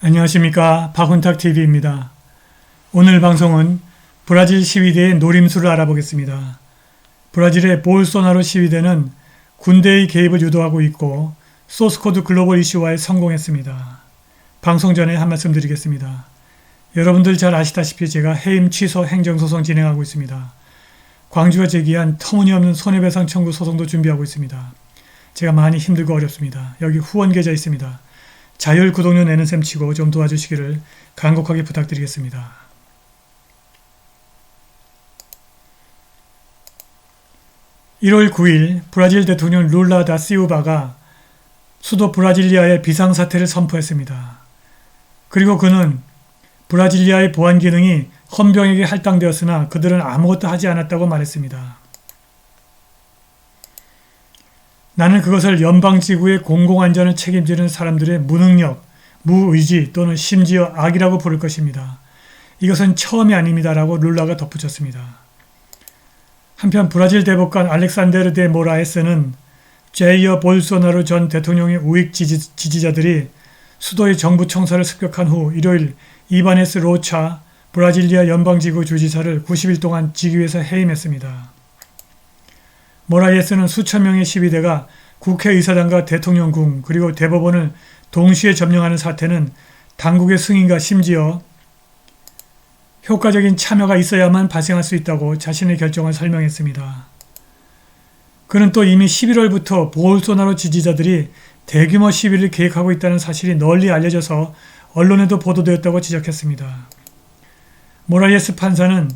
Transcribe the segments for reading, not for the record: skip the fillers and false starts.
안녕하십니까, 박훈탁TV입니다. 오늘 방송은 브라질 시위대의 노림수를 알아보겠습니다. 브라질의 볼소나로 시위대는 군대의 개입을 유도하고 있고 소스코드 글로벌 이슈화에 성공했습니다. 방송 전에 한 말씀 드리겠습니다. 여러분들 잘 아시다시피 제가 해임 취소 행정소송 진행하고 있습니다. 광주가 제기한 터무니없는 손해배상 청구 소송도 준비하고 있습니다. 제가 많이 힘들고 어렵습니다. 여기 후원 계좌 있습니다. 자율 구독료 내는 셈 치고 좀 도와주시기를 간곡하게 부탁드리겠습니다. (1월 9일) 브라질 대통령 룰라 다 시우바가 수도 브라질리아에 비상사태를 선포했습니다. 그리고 그는 브라질리아의 보안 기능이 헌병에게 할당되었으나 그들은 아무것도 하지 않았다고 말했습니다. 나는 그것을 연방지구의 공공안전을 책임지는 사람들의 무능력, 무의지 또는 심지어 악이라고 부를 것입니다. 이것은 처음이 아닙니다라고 룰라가 덧붙였습니다. 한편 브라질 대법관 알렉산데르 데 모라에스는 제이어 볼소나루 전 대통령의 우익 지지자들이 수도의 정부 청사를 습격한 후 일요일 이바네스 로차 브라질리아 연방지구 주지사를 90일 동안 직위에서 해임했습니다. 모라이에스는 수천 명의 시위대가 국회의사당과 대통령궁 그리고 대법원을 동시에 점령하는 사태는 당국의 승인과 심지어 효과적인 참여가 있어야만 발생할 수 있다고 자신의 결정을 설명했습니다. 그는 또 이미 11월부터 볼소나로 지지자들이 대규모 시위를 계획하고 있다는 사실이 널리 알려져서 언론에도 보도되었다고 지적했습니다. 모라이에스 판사는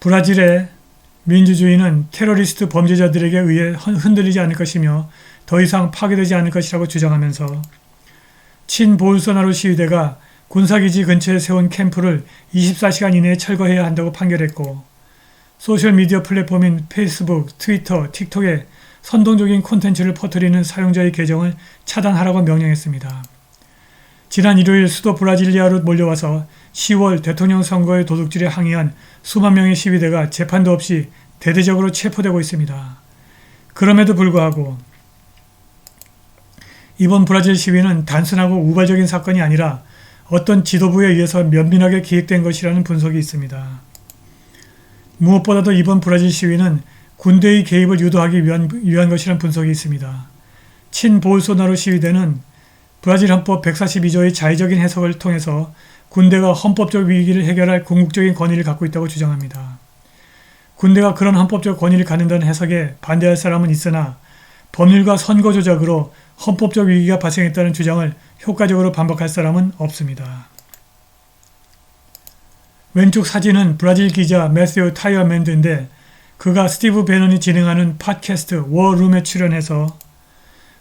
브라질의 민주주의는 테러리스트 범죄자들에게 의해 흔들리지 않을 것이며 더 이상 파괴되지 않을 것이라고 주장하면서 친볼소나로 시위대가 군사기지 근처에 세운 캠프를 24시간 이내에 철거해야 한다고 판결했고 소셜미디어 플랫폼인 페이스북, 트위터, 틱톡에 선동적인 콘텐츠를 퍼뜨리는 사용자의 계정을 차단하라고 명령했습니다. 지난 일요일 수도 브라질리아로 몰려와서 10월 대통령 선거의 도둑질에 항의한 수만 명의 시위대가 재판도 없이 대대적으로 체포되고 있습니다. 그럼에도 불구하고 이번 브라질 시위는 단순하고 우발적인 사건이 아니라 어떤 지도부에 의해서 면밀하게 기획된 것이라는 분석이 있습니다. 무엇보다도 이번 브라질 시위는 군대의 개입을 유도하기 위한 것이라는 분석이 있습니다. 친볼소나로 시위대는 브라질 헌법 142조의 자의적인 해석을 통해서 군대가 헌법적 위기를 해결할 궁극적인 권위를 갖고 있다고 주장합니다. 군대가 그런 헌법적 권위를 갖는다는 해석에 반대할 사람은 있으나 법률과 선거 조작으로 헌법적 위기가 발생했다는 주장을 효과적으로 반박할 사람은 없습니다. 왼쪽 사진은 브라질 기자 매튜 타이어맨드인데 그가 스티브 배넌이 진행하는 팟캐스트 워룸에 출연해서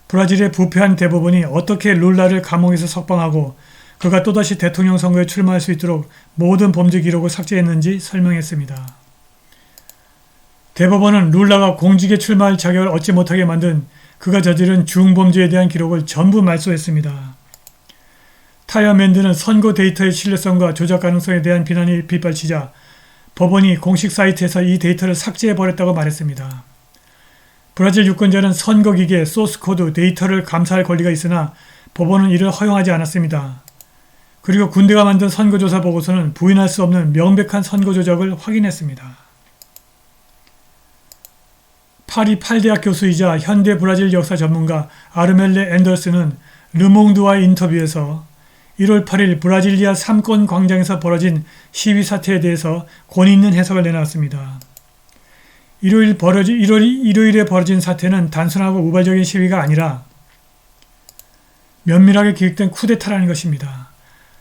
브라질의 부패한 대법원이 어떻게 룰라를 감옥에서 석방하고 그가 또다시 대통령 선거에 출마할 수 있도록 모든 범죄 기록을 삭제했는지 설명했습니다. 대법원은 룰라가 공직에 출마할 자격을 얻지 못하게 만든 그가 저지른 중범죄에 대한 기록을 전부 말소했습니다. 타이어맨드는 선거 데이터의 신뢰성과 조작 가능성에 대한 비난이 빗발치자 법원이 공식 사이트에서 이 데이터를 삭제해버렸다고 말했습니다. 브라질 유권자는 선거기계 소스코드 데이터를 감사할 권리가 있으나 법원은 이를 허용하지 않았습니다. 그리고 군대가 만든 선거조사 보고서는 부인할 수 없는 명백한 선거 조작을 확인했습니다. 파리 8대학 교수이자 현대 브라질 역사 전문가 아르멜레 앤더슨은 르몽드와의 인터뷰에서 1월 8일 브라질리아 3권 광장에서 벌어진 시위 사태에 대해서 권위 있는 해석을 내놨습니다. 일요일에 벌어진 사태는 단순하고 우발적인 시위가 아니라 면밀하게 기획된 쿠데타라는 것입니다.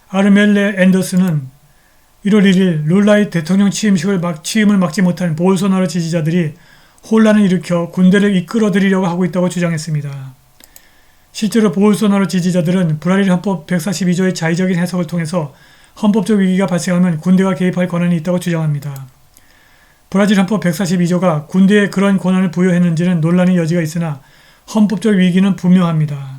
아르멜레 앤더슨은 1월 1일 룰라의 대통령 취임을 막지 못한 볼소나로 지지자들이 혼란을 일으켜 군대를 이끌어들이려고 하고 있다고 주장했습니다. 실제로 볼소나로 지지자들은 브라질 헌법 142조의 자의적인 해석을 통해서 헌법적 위기가 발생하면 군대가 개입할 권한이 있다고 주장합니다. 브라질 헌법 142조가 군대에 그런 권한을 부여했는지는 논란의 여지가 있으나 헌법적 위기는 분명합니다.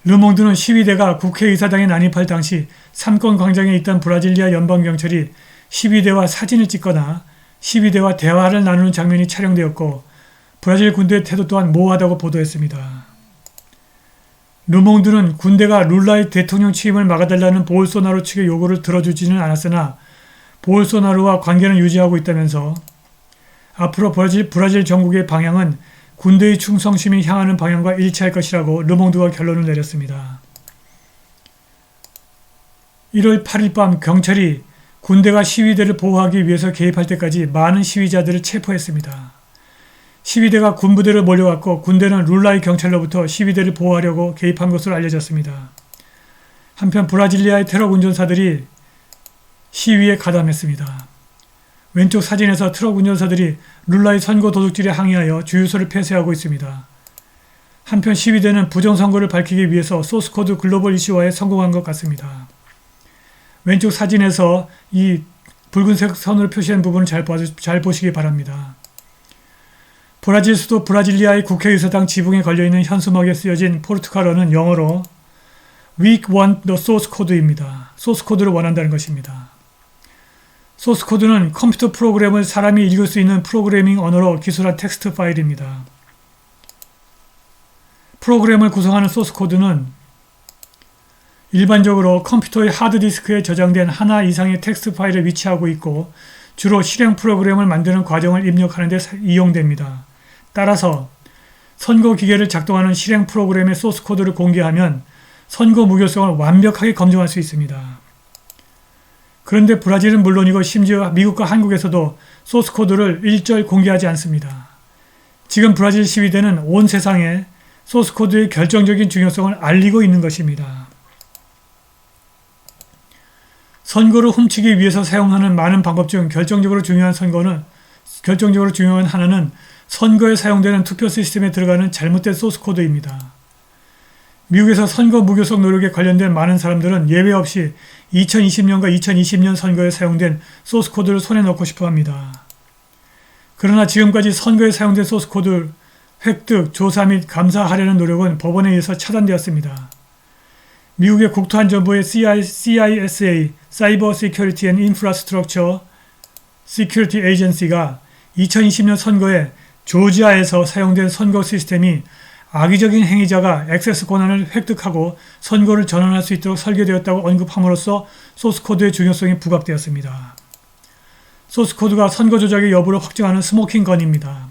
르몽드는 시위대가 국회의사당에 난입할 당시 3권 광장에 있던 브라질리아 연방경찰이 시위대와 사진을 찍거나 시위대와 대화를 나누는 장면이 촬영되었고 브라질 군대의 태도 또한 모호하다고 보도했습니다. 르몽드는 군대가 룰라의 대통령 취임을 막아달라는 보울소나루 측의 요구를 들어주지는 않았으나 보울소나루와 관계는 유지하고 있다면서 앞으로 브라질 정국의 방향은 군대의 충성심이 향하는 방향과 일치할 것이라고 르몽드가 결론을 내렸습니다. 1월 8일 밤 경찰이 군대가 시위대를 보호하기 위해서 개입할 때까지 많은 시위자들을 체포했습니다. 시위대가 군부대로 몰려왔고 군대는 룰라의 경찰로부터 시위대를 보호하려고 개입한 것으로 알려졌습니다. 한편 브라질리아의 트럭 운전사들이 시위에 가담했습니다. 왼쪽 사진에서 트럭 운전사들이 룰라의 선거 도둑질에 항의하여 주유소를 폐쇄하고 있습니다. 한편 시위대는 부정선거를 밝히기 위해서 소스코드 글로벌 이슈화에 성공한 것 같습니다. 왼쪽 사진에서 이 붉은색 선으로 표시한 부분을 잘 보시기 바랍니다. 브라질 수도 브라질리아의 국회의사당 지붕에 걸려있는 현수막에 쓰여진 포르투갈어는 영어로 We want the source code입니다. 소스 코드를 원한다는 것입니다. 소스 코드는 컴퓨터 프로그램을 사람이 읽을 수 있는 프로그래밍 언어로 기술한 텍스트 파일입니다. 프로그램을 구성하는 소스 코드는 일반적으로 컴퓨터의 하드디스크에 저장된 하나 이상의 텍스트 파일에 위치하고 있고 주로 실행 프로그램을 만드는 과정을 입력하는 데 이용됩니다. 따라서 선거 기계를 작동하는 실행 프로그램의 소스 코드를 공개하면 선거 무효성을 완벽하게 검증할 수 있습니다. 그런데 브라질은 물론이고 심지어 미국과 한국에서도 소스 코드를 일절 공개하지 않습니다. 지금 브라질 시위대는 온 세상에 소스 코드의 결정적인 중요성을 알리고 있는 것입니다. 선거를 훔치기 위해서 사용하는 많은 방법 중 결정적으로 중요한 하나는 선거에 사용되는 투표 시스템에 들어가는 잘못된 소스 코드입니다. 미국에서 선거 무효성 노력에 관련된 많은 사람들은 예외 없이 2020년과 2020년 선거에 사용된 소스 코드를 손에 넣고 싶어 합니다. 그러나 지금까지 선거에 사용된 소스 코드 획득, 조사 및 감사하려는 노력은 법원에 의해서 차단되었습니다. 미국의 국토안전부의 CISA, Cyber Security and Infrastructure Security Agency가 2020년 선거에 조지아에서 사용된 선거 시스템이 악의적인 행위자가 액세스 권한을 획득하고 선거를 전환할 수 있도록 설계되었다고 언급함으로써 소스코드의 중요성이 부각되었습니다. 소스코드가 선거 조작의 여부를 확정하는 스모킹 건입니다.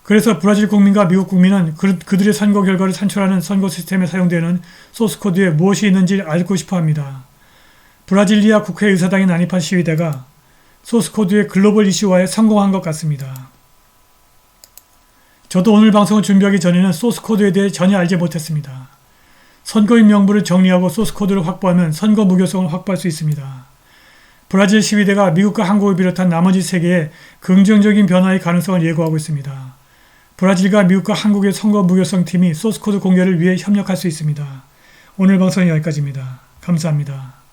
그래서 브라질 국민과 미국 국민은 그들의 선거 결과를 산출하는 선거 시스템에 사용되는 소스코드에 무엇이 있는지 알고 싶어 합니다. 브라질리아 국회의사당에 난입한 시위대가 소스코드의 글로벌 이슈화에 성공한 것 같습니다. 저도 오늘 방송을 준비하기 전에는 소스코드에 대해 전혀 알지 못했습니다. 선거인 명부를 정리하고 소스코드를 확보하면 선거 무효성을 확보할 수 있습니다. 브라질 시위대가 미국과 한국을 비롯한 나머지 세계에 긍정적인 변화의 가능성을 예고하고 있습니다. 브라질과 미국과 한국의 선거 무효성 팀이 소스코드 공개를 위해 협력할 수 있습니다. 오늘 방송은 여기까지입니다. 감사합니다.